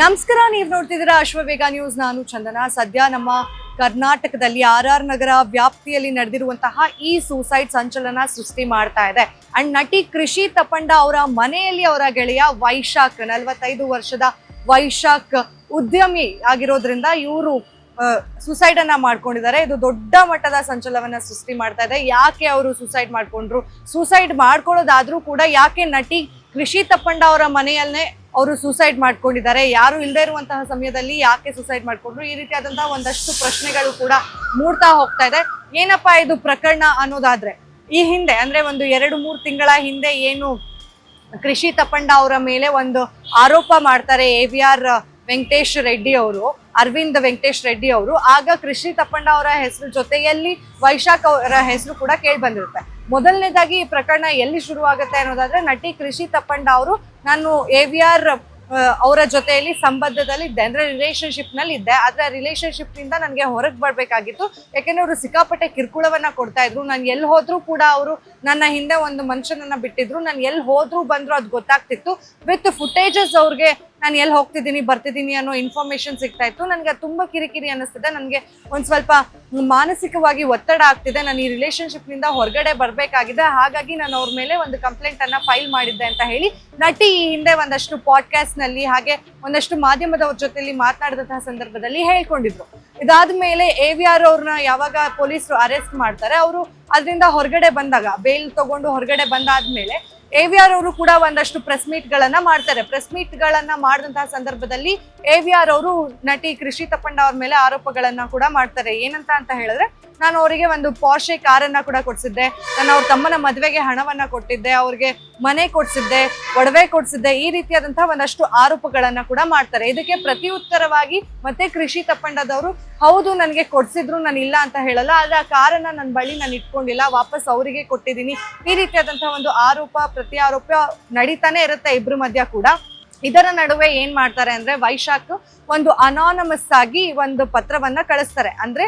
ನಮಸ್ಕಾರ, ನೀವು ನೋಡ್ತಿದ್ದೀರಾ ಅಶ್ವವೇಗ ನ್ಯೂಸ್. ನಾನು ಚಂದನ. ಸದ್ಯ ನಮ್ಮ ಕರ್ನಾಟಕದಲ್ಲಿ RR ನಗರ ವ್ಯಾಪ್ತಿಯಲ್ಲಿ ನಡೆದಿರುವಂತಹ ಈ ಸೂಸೈಡ್ ಸಂಚಲನ ಸೃಷ್ಟಿ ಮಾಡ್ತಾ ಇದೆ. ಅಂಡ್ ನಟಿ ಕೃಷಿ ತಪಂಡ ಅವರ ಮನೆಯಲ್ಲಿ ಅವರ ಗೆಳೆಯ ವೈಶಾಖ್, 45 ವರ್ಷದ ವೈಶಾಖ್ ಉದ್ಯಮಿ ಆಗಿರೋದ್ರಿಂದ ಇವರು ಸುಸೈಡ್ ಅನ್ನ ಮಾಡ್ಕೊಂಡಿದ್ದಾರೆ. ಇದು ದೊಡ್ಡ ಮಟ್ಟದ ಸಂಚಲನವನ್ನ ಸೃಷ್ಟಿ ಮಾಡ್ತಾ ಇದೆ. ಯಾಕೆ ಅವರು ಸುಸೈಡ್ ಮಾಡ್ಕೊಂಡ್ರು, ಸುಸೈಡ್ ಮಾಡ್ಕೊಳ್ಳೋದಾದ್ರೂ ಕೂಡ ಯಾಕೆ ನಟಿ ಕೃಷಿ ತಪ್ಪಂಡ ಅವರ ಮನೆಯಲ್ಲೇ ಅವರು ಸುಸೈಡ್ ಮಾಡ್ಕೊಂಡಿದ್ದಾರೆ, ಯಾರು ಇಲ್ಲದೆ ಇರುವಂತಹ ಸಮಯದಲ್ಲಿ ಯಾಕೆ ಸುಸೈಡ್ ಮಾಡ್ಕೊಂಡ್ರು, ಈ ರೀತಿಯಾದಂತಹ ಒಂದಷ್ಟು ಪ್ರಶ್ನೆಗಳು ಕೂಡ ಮೂಡ್ತಾ ಹೋಗ್ತಾ ಇದೆ. ಏನಪ್ಪಾ ಇದು ಪ್ರಕರಣ ಅನ್ನೋದಾದ್ರೆ, ಈ ಹಿಂದೆ ಅಂದ್ರೆ ಒಂದು 2-3 ತಿಂಗಳ ಹಿಂದೆ ಏನು ಕೃಷಿ ತಪ್ಪಂಡ ಅವರ ಮೇಲೆ ಒಂದು ಆರೋಪ ಮಾಡ್ತಾರೆ AVR ವೆಂಕಟೇಶ್ ರೆಡ್ಡಿ ಅವರು, ಅರವಿಂದ್ ವೆಂಕಟೇಶ್ ರೆಡ್ಡಿ ಅವರು. ಆಗ ಕೃಷಿ ತಪ್ಪಂಡ ಅವರ ಹೆಸರು ಜೊತೆಯಲ್ಲಿ ವೈಶಾಖ್ ಅವರ ಹೆಸರು ಕೂಡ ಕೇಳಿ ಬಂದಿರುತ್ತೆ. ಮೊದಲನೇದಾಗಿ ಈ ಪ್ರಕರಣ ಎಲ್ಲಿ ಶುರು ಆಗುತ್ತೆ ಅನ್ನೋದಾದ್ರೆ, ನಟಿ ಕೃಷಿ ತಪ್ಪಂಡ ಅವರು ನಾನು AVR ಅವರ ಜೊತೆಯಲ್ಲಿ ಸಂಬಂಧದಲ್ಲಿ ಇದ್ದೆ, ಅಂದ್ರೆ ರಿಲೇಶನ್ಶಿಪ್ ನಲ್ಲಿ ಇದ್ದೆ. ಆದ್ರೆ ರಿಲೇಶನ್ಶಿಪ್ ನಿಂದ ನನಗೆ ಹೊರಗೆ ಬರ್ಬೇಕಾಗಿತ್ತು. ಯಾಕೆಂದ್ರೆ ಅವರು ಸಿಕ್ಕಾಪಟ್ಟೆ ಕಿರುಕುಳವನ್ನ ಕೊಡ್ತಾ ಇದ್ರು. ನಾನು ಎಲ್ಲಿ ಹೋದ್ರು ಕೂಡ ಅವರು ನನ್ನ ಹಿಂದೆ ಒಂದು ಮನುಷ್ಯನನ್ನ ಬಿಟ್ಟಿದ್ರು. ನಾನು ಎಲ್ಲಿ ಹೋದ್ರು ಬಂದ್ರು ಅದು ಗೊತ್ತಾಗ್ತಿತ್ತು. ವಿತ್ ಫುಟೇಜಸ್ ಅವ್ರಿಗೆ ನಾನು ಎಲ್ಲಿ ಹೋಗ್ತಿದ್ದೀನಿ ಬರ್ತಿದ್ದೀನಿ ಅನ್ನೋ ಇನ್ಫಾರ್ಮೇಶನ್ ಸಿಗ್ತಾ ಇತ್ತು. ನನಗೆ ತುಂಬಾ ಕಿರಿಕಿರಿ ಅನ್ನಿಸ್ತಿದೆ. ನನಗೆ ಒಂದ್ ಸ್ವಲ್ಪ ಮಾನಸಿಕವಾಗಿ ಒತ್ತಡ ಆಗ್ತಿದೆ. ನಾನು ಈ ರಿಲೇಶನ್ಶಿಪ್ ನಿಂದ ಹೊರಗಡೆ ಬರ್ಬೇಕಾಗಿದೆ. ಹಾಗಾಗಿ ನಾನು ಅವ್ರ ಮೇಲೆ ಒಂದು ಕಂಪ್ಲೇಂಟ್ ಅನ್ನ ಫೈಲ್ ಮಾಡಿದ್ದೆ ಅಂತ ಹೇಳಿ ನಟಿ ಈ ಹಿಂದೆ ಒಂದಷ್ಟು ಪಾಡ್ಕಾಸ್ಟ್ ನಲ್ಲಿ ಹಾಗೆ ಒಂದಷ್ಟು ಮಾಧ್ಯಮದವ್ರ ಜೊತೆಲಿ ಮಾತನಾಡಿದಂತಹ ಸಂದರ್ಭದಲ್ಲಿ ಹೇಳ್ಕೊಂಡಿದ್ರು. ಇದಾದ್ಮೇಲೆ AVR ಅವ್ರನ್ನ ಯಾವಾಗ ಪೊಲೀಸರು ಅರೆಸ್ಟ್ ಮಾಡ್ತಾರೆ, ಅವರು ಅದರಿಂದ ಹೊರಗಡೆ ಬಂದಾಗ, ಬೇಲ್ ತಗೊಂಡು ಹೊರಗಡೆ ಬಂದಾದ್ಮೇಲೆ AVR ಅವರು ಕೂಡ ಒಂದಷ್ಟು ಪ್ರೆಸ್ ಮೀಟ್ ಗಳನ್ನ ಮಾಡ್ತಾರೆ. ಪ್ರೆಸ್ ಮೀಟ್ ಗಳನ್ನ ಮಾಡಿದಂತಹ ಸಂದರ್ಭದಲ್ಲಿ AVR ಅವರು ನಟಿ ಕೃಷಿ ತಪ್ಪಂಡ ಅವ್ರ ಮೇಲೆ ಆರೋಪಗಳನ್ನ ಕೂಡ ಮಾಡ್ತಾರೆ. ಏನಂತ ಹೇಳಿದ್ರೆ, ನಾನು ಅವರಿಗೆ ಒಂದು ಪಾರ್ಷೆ ಕಾರನ್ನ ಕೂಡ ಕೊಡ್ಸಿದ್ದೆ, ನಾನು ಅವ್ರ ತಮ್ಮನ ಮದುವೆಗೆ ಹಣವನ್ನ ಕೊಟ್ಟಿದ್ದೆ, ಅವ್ರಿಗೆ ಮನೆ ಕೊಡ್ಸಿದ್ದೆ, ಒಡವೆ ಕೊಡ್ಸಿದ್ದೆ, ಈ ರೀತಿಯಾದಂತಹ ಒಂದಷ್ಟು ಆರೋಪಗಳನ್ನ ಕೂಡ ಮಾಡ್ತಾರೆ. ಇದಕ್ಕೆ ಪ್ರತಿ ಉತ್ತರವಾಗಿ ಮತ್ತೆ ಕೃಷಿ ತಪ್ಪಂಡದವರು, ಹೌದು ನನಗೆ ಕೊಡ್ಸಿದ್ರು, ನಾನು ಇಲ್ಲ ಅಂತ ಹೇಳಲ್ಲ, ಆದ್ರೆ ಆ ಕಾರನ್ನ ನನ್ನ ಬಳಿ ನಾನು ಇಟ್ಕೊಂಡಿಲ್ಲ, ವಾಪಸ್ ಅವರಿಗೆ ಕೊಟ್ಟಿದ್ದೀನಿ, ಈ ರೀತಿಯಾದಂತಹ ಒಂದು ಆರೋಪ ಪ್ರತಿ ಆರೋಪ ನಡೀತಾನೆ ಇರುತ್ತೆ ಇಬ್ರು ಮಧ್ಯ ಕೂಡ. ಇದರ ನಡುವೆ ಏನ್ ಮಾಡ್ತಾರೆ ಅಂದ್ರೆ, ವೈಶಾಖ್ ಒಂದು ಅನಾನಮಸ್ ಆಗಿ ಒಂದು ಪತ್ರವನ್ನ ಕಳಿಸ್ತಾರೆ. ಅಂದ್ರೆ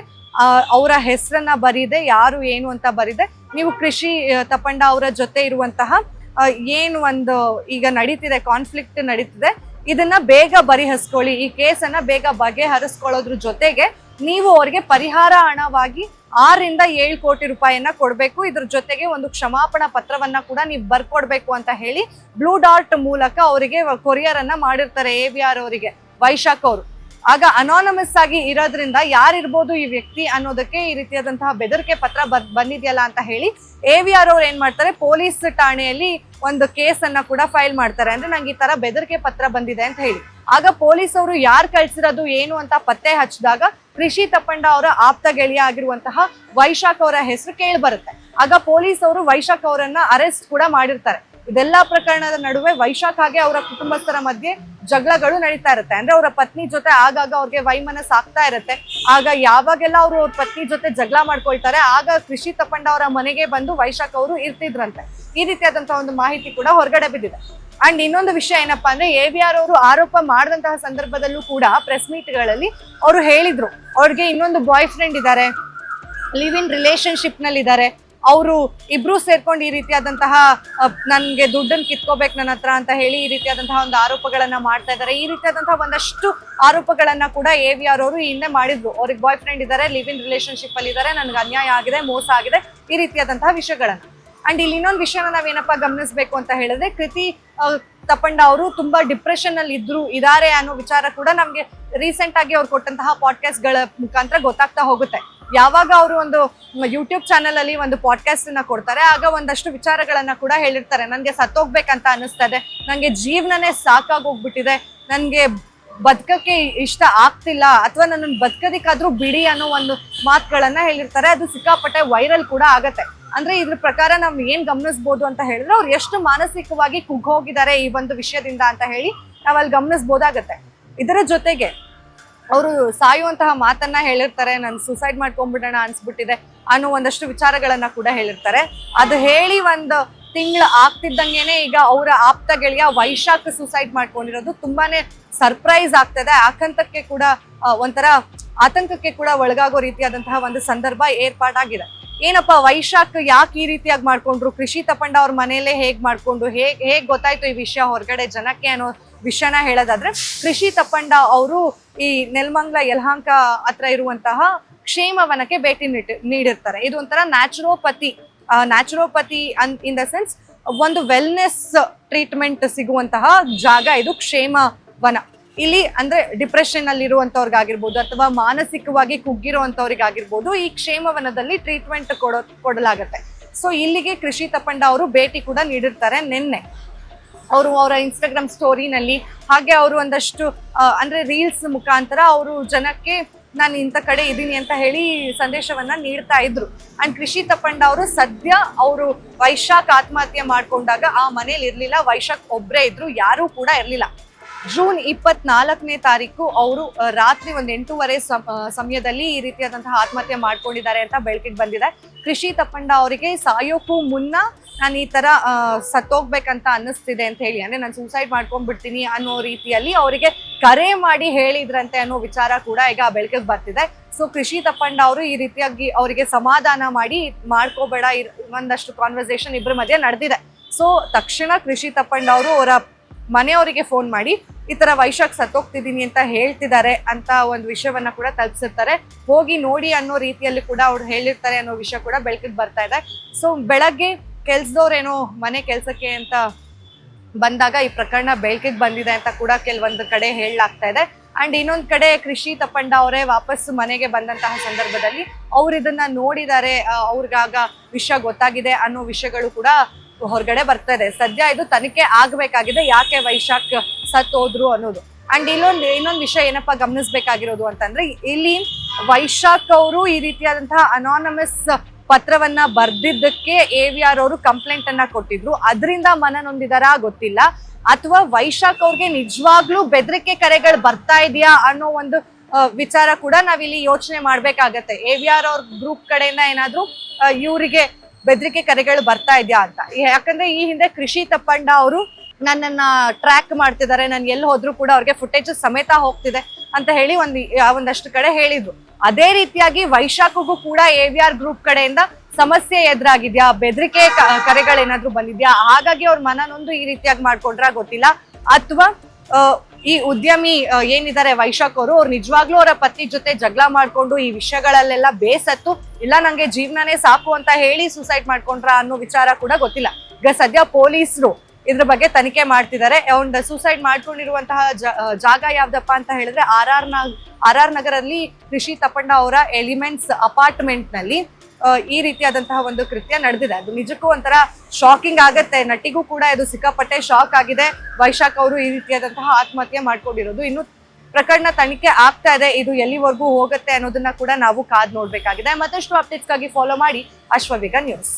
ಅವರ ಹೆಸರನ್ನ ಬರೀದೆ, ಯಾರು ಏನು ಅಂತ ಬರೀದೆ, ನೀವು ಕೃಷಿ ತಪಂಡ ಅವರ ಜೊತೆ ಇರುವಂತಹ ಏನು ಒಂದು ಈಗ ನಡೀತಿದೆ, ಕಾನ್ಫ್ಲಿಕ್ಟ್ ನಡೀತಿದೆ, ಇದನ್ನ ಬೇಗ ಬಗೆಹರಿಸ್ಕೊಳ್ಳಿ, ಈ ಕೇಸನ್ನ ಬೇಗ ಬಗೆಹರಿಸ್ಕೊಳ್ಳೋದ್ರ ಜೊತೆಗೆ ನೀವು ಅವ್ರಿಗೆ ಪರಿಹಾರ ಹಣವಾಗಿ 6-7 ಕೋಟಿ ರೂಪಾಯಿಯನ್ನ ಕೊಡ್ಬೇಕು. ಇದ್ರ ಜೊತೆಗೆ ಒಂದು ಕ್ಷಮಾಪಣಾ ಪತ್ರವನ್ನ ಕೂಡ ನೀವು ಬರ್ಕೊಡ್ಬೇಕು ಅಂತ ಹೇಳಿ ಬ್ಲೂ ಡಾರ್ಟ್ ಮೂಲಕ ಅವರಿಗೆ ಕೊರಿಯರ್ ಅನ್ನ ಮಾಡಿರ್ತಾರೆ AVR ಅವರಿಗೆ ವೈಶಾಖ್ ಅವರು. ಆಗ ಅನಾನಮಸ್ ಆಗಿ ಇರೋದ್ರಿಂದ ಯಾರಿರ್ಬೋದು ಈ ವ್ಯಕ್ತಿ ಅನ್ನೋದಕ್ಕೆ ಈ ರೀತಿಯಾದಂತಹ ಬೆದರಿಕೆ ಪತ್ರ ಬಂದಿದೆಯಲ್ಲ ಅಂತ ಹೇಳಿ AVR ಅವ್ರು ಏನ್ ಮಾಡ್ತಾರೆ, ಪೊಲೀಸ್ ಠಾಣೆಯಲ್ಲಿ ಒಂದು ಕೇಸ್ ಅನ್ನ ಕೂಡ ಫೈಲ್ ಮಾಡ್ತಾರೆ. ಅಂದ್ರೆ ನಂಗೆ ಈ ತರ ಬೆದರಿಕೆ ಪತ್ರ ಬಂದಿದೆ ಅಂತ ಹೇಳಿ. ಆಗ ಪೊಲೀಸ್ ಅವರು ಯಾರು ಕಳ್ಸಿರೋದು ಏನು ಅಂತ ಪತ್ತೆ ಹಚ್ಚಿದಾಗ ಕೃಷಿ ತಪ್ಪಂಡ ಅವರ ಆಪ್ತ ಗೆಳೆಯ ಆಗಿರುವಂತಹ ವೈಶಾಖ್ ಅವರ ಹೆಸರು ಕೇಳಿ ಬರುತ್ತೆ. ಆಗ ಪೊಲೀಸ್ ಅವರು ವೈಶಾಖ್ ಅವರನ್ನ ಅರೆಸ್ಟ್ ಕೂಡ ಮಾಡಿರ್ತಾರೆ. ಇದೆಲ್ಲಾ ಪ್ರಕರಣದ ನಡುವೆ ವೈಶಾಖ್ ಹಾಗೆ ಅವರ ಕುಟುಂಬಸ್ಥರ ಮಧ್ಯೆ ಜಗಳಗಳು ನಡೀತಾ ಇರುತ್ತೆ. ಅಂದ್ರೆ ಅವರ ಪತ್ನಿ ಜೊತೆ ಆಗಾಗ ಅವ್ರಿಗೆ ವೈಮನಸ್ ಆಗ್ತಾ ಇರುತ್ತೆ. ಆಗ ಯಾವಾಗೆಲ್ಲ ಅವರು ಅವ್ರ ಪತ್ನಿ ಜೊತೆ ಜಗಳ ಮಾಡ್ಕೊಳ್ತಾರೆ, ಆಗ ಕೃಷಿ ತಪ್ಪಂಡ ಅವರ ಮನೆಗೆ ಬಂದು ವೈಶಾಖ್ ಅವರು ಇರ್ತಿದ್ರಂತೆ. ಈ ರೀತಿಯಾದಂತಹ ಒಂದು ಮಾಹಿತಿ ಕೂಡ ಹೊರಗಡೆ ಬಿದ್ದಿದೆ. ಅಂಡ್ ಇನ್ನೊಂದು ವಿಷಯ ಏನಪ್ಪಾ ಅಂದ್ರೆ, AVR ಅವರು ಆರೋಪ ಮಾಡಿದಂತಹ ಸಂದರ್ಭದಲ್ಲೂ ಕೂಡ ಪ್ರೆಸ್ ಮೀಟ್ ಗಳಲ್ಲಿ ಅವರು ಹೇಳಿದ್ರು, ಅವ್ರಿಗೆ ಇನ್ನೊಂದು ಬಾಯ್ ಫ್ರೆಂಡ್ ಇದ್ದಾರೆ, ಲಿವ್ ಇನ್ ರಿಲೇಶನ್ಶಿಪ್ ನಲ್ಲಿ ಇದ್ದಾರೆ, ಅವರು ಇಬ್ರು ಸೇರ್ಕೊಂಡು ಈ ರೀತಿಯಾದಂತಹ ನನ್ಗೆ ದುಡ್ಡನ್ನು ಕಿತ್ಕೋಬೇಕು ನನ್ನ ಹತ್ರ ಅಂತ ಹೇಳಿ ಈ ರೀತಿಯಾದಂತಹ ಒಂದು ಆರೋಪಗಳನ್ನ ಮಾಡ್ತಾ ಇದ್ದಾರೆ. ಈ ರೀತಿಯಾದಂತಹ ಒಂದಷ್ಟು ಆರೋಪಗಳನ್ನ ಕೂಡ AVR ಅವರು ಹಿಂದೆ ಮಾಡಿದ್ರು. ಅವ್ರಿಗೆ ಬಾಯ್ ಫ್ರೆಂಡ್ ಇದ್ದಾರೆ, ಲಿವ್ ಇನ್ ರಿಲೇಶನ್ಶಿಪ್ ಅಲ್ಲಿ ಇದ್ದಾರೆ, ನನ್ಗೆ ಅನ್ಯಾಯ ಆಗಿದೆ, ಮೋಸ ಆಗಿದೆ, ಈ ರೀತಿಯಾದಂತಹ ವಿಷಯಗಳನ್ನ. ಅಂಡ್ ಇಲ್ಲಿ ಇನ್ನೊಂದು ವಿಷಯನ ನಾವೇನಪ್ಪಾ ಗಮನಿಸ್ಬೇಕು ಅಂತ ಹೇಳಿದ್ರೆ, ಕೃತಿ ತಪಂಡ ಅವರು ತುಂಬಾ ಡಿಪ್ರೆಷನ್ ಅಲ್ಲಿ ಇದ್ದಾರೆ ಅನ್ನೋ ವಿಚಾರ ಕೂಡ ನಮ್ಗೆ ರೀಸೆಂಟ್ ಆಗಿ ಅವ್ರು ಕೊಟ್ಟಂತಹ ಪಾಡ್ಕಾಸ್ಟ್ ಗಳ ಮುಖಾಂತರ ಗೊತ್ತಾಗ್ತಾ ಹೋಗುತ್ತೆ. ಯಾವಾಗ ಅವರು ಒಂದು ಯೂಟ್ಯೂಬ್ ಚಾನೆಲ್ ಅಲ್ಲಿ ಒಂದು ಪಾಡ್ಕಾಸ್ಟ್ ಅನ್ನ ಕೊಡ್ತಾರೆ, ಆಗ ಒಂದಷ್ಟು ವಿಚಾರಗಳನ್ನ ಕೂಡ ಹೇಳಿರ್ತಾರೆ. ನನ್ಗೆ ಸತ್ತೋಗ್ಬೇಕಂತ ಅನಿಸ್ತದೆ, ನಂಗೆ ಜೀವನನೇ ಸಾಕಾಗೋಗ್ಬಿಟ್ಟಿದೆ, ನನ್ಗೆ ಬದುಕಕ್ಕೆ ಇಷ್ಟ ಆಗ್ತಿಲ್ಲ, ಅಥವಾ ನನ್ನನ್ನು ಬದುಕೋದಿಕ್ಕಾದ್ರೂ ಬಿಡಿ ಅನ್ನೋ ಒಂದು ಮಾತುಗಳನ್ನ ಹೇಳಿರ್ತಾರೆ. ಅದು ಸಿಕ್ಕಾಪಟ್ಟೆ ವೈರಲ್ ಕೂಡ ಆಗತ್ತೆ. ಅಂದ್ರೆ ಇದ್ರ ಪ್ರಕಾರ ನಾವು ಏನ್ ಗಮನಿಸ್ಬೋದು ಅಂತ ಹೇಳಿದ್ರೆ, ಅವ್ರು ಎಷ್ಟು ಮಾನಸಿಕವಾಗಿ ಕುಗ್ಗೋಗಿದ್ದಾರೆ ಈ ಒಂದು ವಿಷಯದಿಂದ ಅಂತ ಹೇಳಿ ನಾವಲ್ಲಿ ಗಮನಿಸ್ಬೋದಾಗತ್ತೆ. ಇದರ ಜೊತೆಗೆ ಅವರು ಸಾಯುವಂತಹ ಮಾತನ್ನ ಹೇಳಿರ್ತಾರೆ, ನಾನು ಸುಸೈಡ್ ಮಾಡ್ಕೊಂಡ್ಬಿಡೋಣ ಅನ್ಸ್ಬಿಟ್ಟಿದೆ ಅನ್ನೋ ಒಂದಷ್ಟು ವಿಚಾರಗಳನ್ನ ಕೂಡ ಹೇಳಿರ್ತಾರೆ. ಅದು ಹೇಳಿ ಒಂದು ತಿಂಗಳು ಆಗ್ತಿದ್ದಂಗೆನೆ ಈಗ ಅವರ ಆಪ್ತ ಗೆಳೆಯ ವೈಶಾಖ್ ಸುಸೈಡ್ ಮಾಡ್ಕೊಂಡಿರೋದು ತುಂಬಾನೇ ಸರ್ಪ್ರೈಸ್ ಆಗ್ತದೆ. ಒಂಥರ ಆತಂಕಕ್ಕೆ ಕೂಡ ಒಳಗಾಗೋ ರೀತಿಯಾದಂತಹ ಒಂದು ಸಂದರ್ಭ ಏರ್ಪಾಟಾಗಿದೆ. ಏನಪ್ಪ ವೈಶಾಖ್ ಯಾಕೆ ಈ ರೀತಿಯಾಗಿ ಮಾಡ್ಕೊಂಡ್ರು, ಕೃಷಿ ತಪಂಡ ಅವ್ರ ಮನೆಯಲ್ಲೇ ಹೇಗ್ ಮಾಡ್ಕೊಂಡು ಹೇಗ್ ಗೊತ್ತಾಯ್ತು ಈ ವಿಷಯ ಹೊರಗಡೆ ಜನಕ್ಕೆ ಅನ್ನೋ ವಿಷಯನ ಹೇಳೋದಾದ್ರೆ ಕೃಷಿ ತಪ್ಪಂಡ ಅವರು ಈ ನೆಲಮಂಗಲ ಯಲಹಂಕ ಹತ್ರ ಇರುವಂತಹ ಕ್ಷೇಮವನಕ್ಕೆ ಭೇಟಿ ನೀಡಿರ್ತಾರೆ. ಇದು ಒಂಥರ ನ್ಯಾಚುರೋಪತಿ ಇನ್ ದ ಸೆನ್ಸ್ ಒಂದು ವೆಲ್ನೆಸ್ ಟ್ರೀಟ್ಮೆಂಟ್ ಸಿಗುವಂತಹ ಜಾಗ ಇದು ಕ್ಷೇಮವನ. ಇಲ್ಲಿ ಅಂದ್ರೆ ಡಿಪ್ರೆಷನ್ ಅಲ್ಲಿ ಇರುವಂತವ್ರಿಗಾಗಿರ್ಬೋದು ಅಥವಾ ಮಾನಸಿಕವಾಗಿ ಕುಗ್ಗಿರುವಂತವ್ರಿಗಾಗಿರ್ಬೋದು ಈ ಕ್ಷೇಮವನದಲ್ಲಿ ಟ್ರೀಟ್ಮೆಂಟ್ ಕೊಡಲಾಗತ್ತೆ. ಸೊ ಇಲ್ಲಿಗೆ ಕೃಷಿ ತಪ್ಪಂಡ ಅವರು ಭೇಟಿ ಕೂಡ ನೀಡಿರ್ತಾರೆ. ನಿನ್ನೆ ಅವರು ಅವರ ಇನ್ಸ್ಟಾಗ್ರಾಮ್ ಸ್ಟೋರಿನಲ್ಲಿ ಹಾಗೆ ಅವರು ಒಂದಷ್ಟು ಅಂದ್ರೆ ರೀಲ್ಸ್ ಮುಖಾಂತರ ಅವರು ಜನಕ್ಕೆ ನಾನು ಇಂಥ ಕಡೆ ಇದ್ದೀನಿ ಅಂತ ಹೇಳಿ ಸಂದೇಶವನ್ನ ನೀಡ್ತಾ ಇದ್ರು. ಅಂಡ್ ಕೃಷಿ ತಪ್ಪಂಡ ಅವರು ಸದ್ಯ ಅವರು ವೈಶಾಖ್ ಆತ್ಮಹತ್ಯೆ ಮಾಡ್ಕೊಂಡಾಗ ಆ ಮನೇಲಿ ಇರ್ಲಿಲ್ಲ, ವೈಶಾಖ್ ಒಬ್ರೇ ಇದ್ರು, ಯಾರೂ ಕೂಡ ಇರ್ಲಿಲ್ಲ. ಜೂನ್ 24ನೇ ತಾರೀಕು ಅವರು ರಾತ್ರಿ 8:30 ಸಮಯದಲ್ಲಿ ಈ ರೀತಿಯಾದಂತಹ ಆತ್ಮಹತ್ಯೆ ಮಾಡ್ಕೊಂಡಿದ್ದಾರೆ ಅಂತ ಬೆಳಕಿಗೆ ಬಂದಿದೆ. ಕೃಷಿ ತಪ್ಪಂಡ ಅವರಿಗೆ ಸಾಯೋಕ್ಕೂ ಮುನ್ನ ನಾನು ಈ ತರ ಸತ್ತೋಗ್ಬೇಕಂತ ಅನ್ನಿಸ್ತಿದೆ ಅಂತ ಹೇಳಿ, ಅಂದ್ರೆ ನಾನು ಸೂಸೈಡ್ ಮಾಡ್ಕೊಂಡ್ಬಿಡ್ತೀನಿ ಅನ್ನೋ ರೀತಿಯಲ್ಲಿ ಅವರಿಗೆ ಕರೆ ಮಾಡಿ ಹೇಳಿದ್ರಂತೆ ಅನ್ನೋ ವಿಚಾರ ಕೂಡ ಈಗ ಬೆಳಕಿಗೆ ಬರ್ತಿದೆ. ಸೊ ಕೃಷಿ ತಪ್ಪಂಡ ಅವರು ಈ ರೀತಿಯಾಗಿ ಅವರಿಗೆ ಸಮಾಧಾನ ಮಾಡಿ ಮಾಡ್ಕೋಬೇಡ, ಒಂದಷ್ಟು ಕಾನ್ವರ್ಸೇಷನ್ ಇಬ್ಬರ ಮಧ್ಯೆ ನಡೆದಿದೆ. ಸೊ ತಕ್ಷಣ ಕೃಷಿ ತಪ್ಪಂಡ ಅವರು ಅವರ ಮನೆಯವರಿಗೆ ಫೋನ್ ಮಾಡಿ ಈ ತರ ವೈಶಾಖ್ ಸತ್ತೋಗ್ತಿದ್ದೀನಿ ಅಂತ ಹೇಳ್ತಿದ್ದಾರೆ ಅಂತ ಒಂದು ವಿಷಯವನ್ನ ಕೂಡ ತಲುಪಿಸಿರ್ತಾರೆ. ಹೋಗಿ ನೋಡಿ ಅನ್ನೋ ರೀತಿಯಲ್ಲಿ ಕೂಡ ಅವ್ರು ಹೇಳಿರ್ತಾರೆ ಅನ್ನೋ ವಿಷಯ ಕೂಡ ಬೆಳಕಿಗೆ ಬರ್ತಾ ಇದೆ. ಸೊ ಬೆಳಗ್ಗೆ ಕೆಲ್ಸದವ್ರೇನೋ ಮನೆ ಕೆಲ್ಸಕ್ಕೆ ಅಂತ ಬಂದಾಗ ಈ ಪ್ರಕರಣ ಬೆಳಕಿಗೆ ಬಂದಿದೆ ಅಂತ ಕೂಡ ಕೆಲವೊಂದು ಕಡೆ ಹೇಳಲಾಗ್ತಾ ಇದೆ. ಅಂಡ್ ಇನ್ನೊಂದ್ ಕಡೆ ಕೃಷಿ ತಪ್ಪಂಡ ಅವರೇ ವಾಪಸ್ ಮನೆಗೆ ಬಂದಂತಹ ಸಂದರ್ಭದಲ್ಲಿ ಅವ್ರು ಇದನ್ನ ನೋಡಿದ್ದಾರೆ, ಅವ್ರಿಗಾಗ ವಿಷಯ ಗೊತ್ತಾಗಿದೆ ಅನ್ನೋ ವಿಷಯಗಳು ಕೂಡ ಹೊರಗಡೆ ಬರ್ತಾ ಇದೆ. ಸದ್ಯ ಇದು ತನಿಖೆ ಆಗ್ಬೇಕಾಗಿದೆ, ಯಾಕೆ ವೈಶಾಖ್ ಸತ್ ಹೋದ್ರು ಅನ್ನೋದು. ಅಂಡ್ ಇನ್ನೊಂದು ವಿಷಯ ಏನಪ್ಪಾ ಗಮನಿಸ್ಬೇಕಾಗಿರೋದು ಅಂತಂದ್ರೆ, ಇಲ್ಲಿ ವೈಶಾಖ್ ಅವರು ಈ ರೀತಿಯಾದಂತಹ ಅನಾನಮಸ್ ಪತ್ರವನ್ನ ಬರ್ದಿದ್ದಕ್ಕೆ AVR ಅವರು ಕಂಪ್ಲೇಂಟ್ ಅನ್ನ ಕೊಟ್ಟಿದ್ರು. ಅದರಿಂದ ಮನನೊಂದಿದಾರ ಗೊತ್ತಿಲ್ಲ, ಅಥವಾ ವೈಶಾಖ್ ಅವ್ರಿಗೆ ನಿಜವಾಗ್ಲೂ ಬೆದರಿಕೆ ಕರೆಗಳು ಬರ್ತಾ ಇದೆಯಾ ಅನ್ನೋ ಒಂದು ವಿಚಾರ ಕೂಡ ನಾವಿಲ್ಲಿ ಯೋಚನೆ ಮಾಡ್ಬೇಕಾಗತ್ತೆ. AVR ಅವ್ರ ಗ್ರೂಪ್ ಕಡೆಯಿಂದ ಏನಾದ್ರು ಇವರಿಗೆ ಬೆದರಿಕೆ ಕರೆಗಳು ಬರ್ತಾ ಇದೆಯಾ ಅಂತ. ಯಾಕಂದ್ರೆ ಈ ಹಿಂದೆ ಕೃಷಿ ತಪ್ಪಂಡ ಅವರು ನನ್ನನ್ನ ಟ್ರ್ಯಾಕ್ ಮಾಡ್ತಿದ್ದಾರೆ, ನಾನು ಎಲ್ಲಿ ಹೋದ್ರು ಕೂಡ ಅವ್ರಿಗೆ ಫುಟೇಜ್ ಸಮೇತ ಹೋಗ್ತಿದೆ ಅಂತ ಹೇಳಿ ಒಂದಷ್ಟು ಕಡೆ ಹೇಳಿದ್ರು. ಅದೇ ರೀತಿಯಾಗಿ ವೈಶಾಖಗೂ ಕೂಡ AVR ಗ್ರೂಪ್ ಕಡೆಯಿಂದ ಸಮಸ್ಯೆ ಎದುರಾಗಿದ್ಯಾ, ಬೆದರಿಕೆ ಕರೆಗಳೇನಾದ್ರು ಬಂದಿದ್ಯಾ, ಹಾಗಾಗಿ ಅವ್ರ ಮನನೊಂದು ಈ ರೀತಿಯಾಗಿ ಮಾಡ್ಕೊಂಡ್ರ ಗೊತ್ತಿಲ್ಲ, ಅಥವಾ ಈ ಉದ್ಯಮಿ ಏನಿದ್ದಾರೆ ವೈಶಾಖ್ ಅವರು ನಿಜವಾಗ್ಲೂ ಅವರ ಪತಿ ಜೊತೆ ಜಗಳ ಮಾಡ್ಕೊಂಡು ಈ ವಿಷಯಗಳಲ್ಲೆಲ್ಲ ಬೇಸತ್ತು ಇಲ್ಲ ನಂಗೆ ಜೀವನನೇ ಸಾಕು ಅಂತ ಹೇಳಿ ಸೂಸೈಡ್ ಮಾಡ್ಕೊಂಡ್ರ ಅನ್ನೋ ವಿಚಾರ ಕೂಡ ಗೊತ್ತಿಲ್ಲ. ಈಗ ಸದ್ಯ ಪೊಲೀಸರು ಇದ್ರ ಬಗ್ಗೆ ತನಿಖೆ ಮಾಡ್ತಿದ್ದಾರೆ. ಒಂದು ಸೂಸೈಡ್ ಮಾಡ್ಕೊಂಡಿರುವಂತಹ ಜಾಗ ಯಾವ್ದಪ್ಪ ಅಂತ ಹೇಳಿದ್ರೆ RR ನಗರಲ್ಲಿ ಕೃಷಿ ತಪ್ಪಂಡ ಅವರ ಎಲಿಮೆಂಟ್ಸ್ ಅಪಾರ್ಟ್ಮೆಂಟ್ ನಲ್ಲಿ ಈ ರೀತಿಯಾದಂತಹ ಒಂದು ಕೃತ್ಯ ನಡೆದಿದೆ. ಅದು ನಿಜಕ್ಕೂ ಒಂಥರ ಶಾಕಿಂಗ್ ಆಗತ್ತೆ. ನಟಿಗೂ ಕೂಡ ಇದು ಸಿಕ್ಕಾಪಟ್ಟೆ ಶಾಕ್ ಆಗಿದೆ, ವೈಶಾಖ್ ಅವರು ಈ ರೀತಿಯಾದಂತಹ ಆತ್ಮಹತ್ಯೆ ಮಾಡ್ಕೊಂಡಿರೋದು. ಇನ್ನು ಪ್ರಕರಣ ತನಿಖೆ ಆಗ್ತಾ ಇದೆ, ಇದು ಎಲ್ಲಿವರೆಗೂ ಹೋಗುತ್ತೆ ಅನ್ನೋದನ್ನ ಕೂಡ ನಾವು ಕಾದ್ ನೋಡ್ಬೇಕಾಗಿದೆ. ಮತ್ತಷ್ಟು ಅಪ್ಡೇಟ್ಸ್ಗಾಗಿ ಫಾಲೋ ಮಾಡಿ ಅಶ್ವವೇಗ ನ್ಯೂಸ್.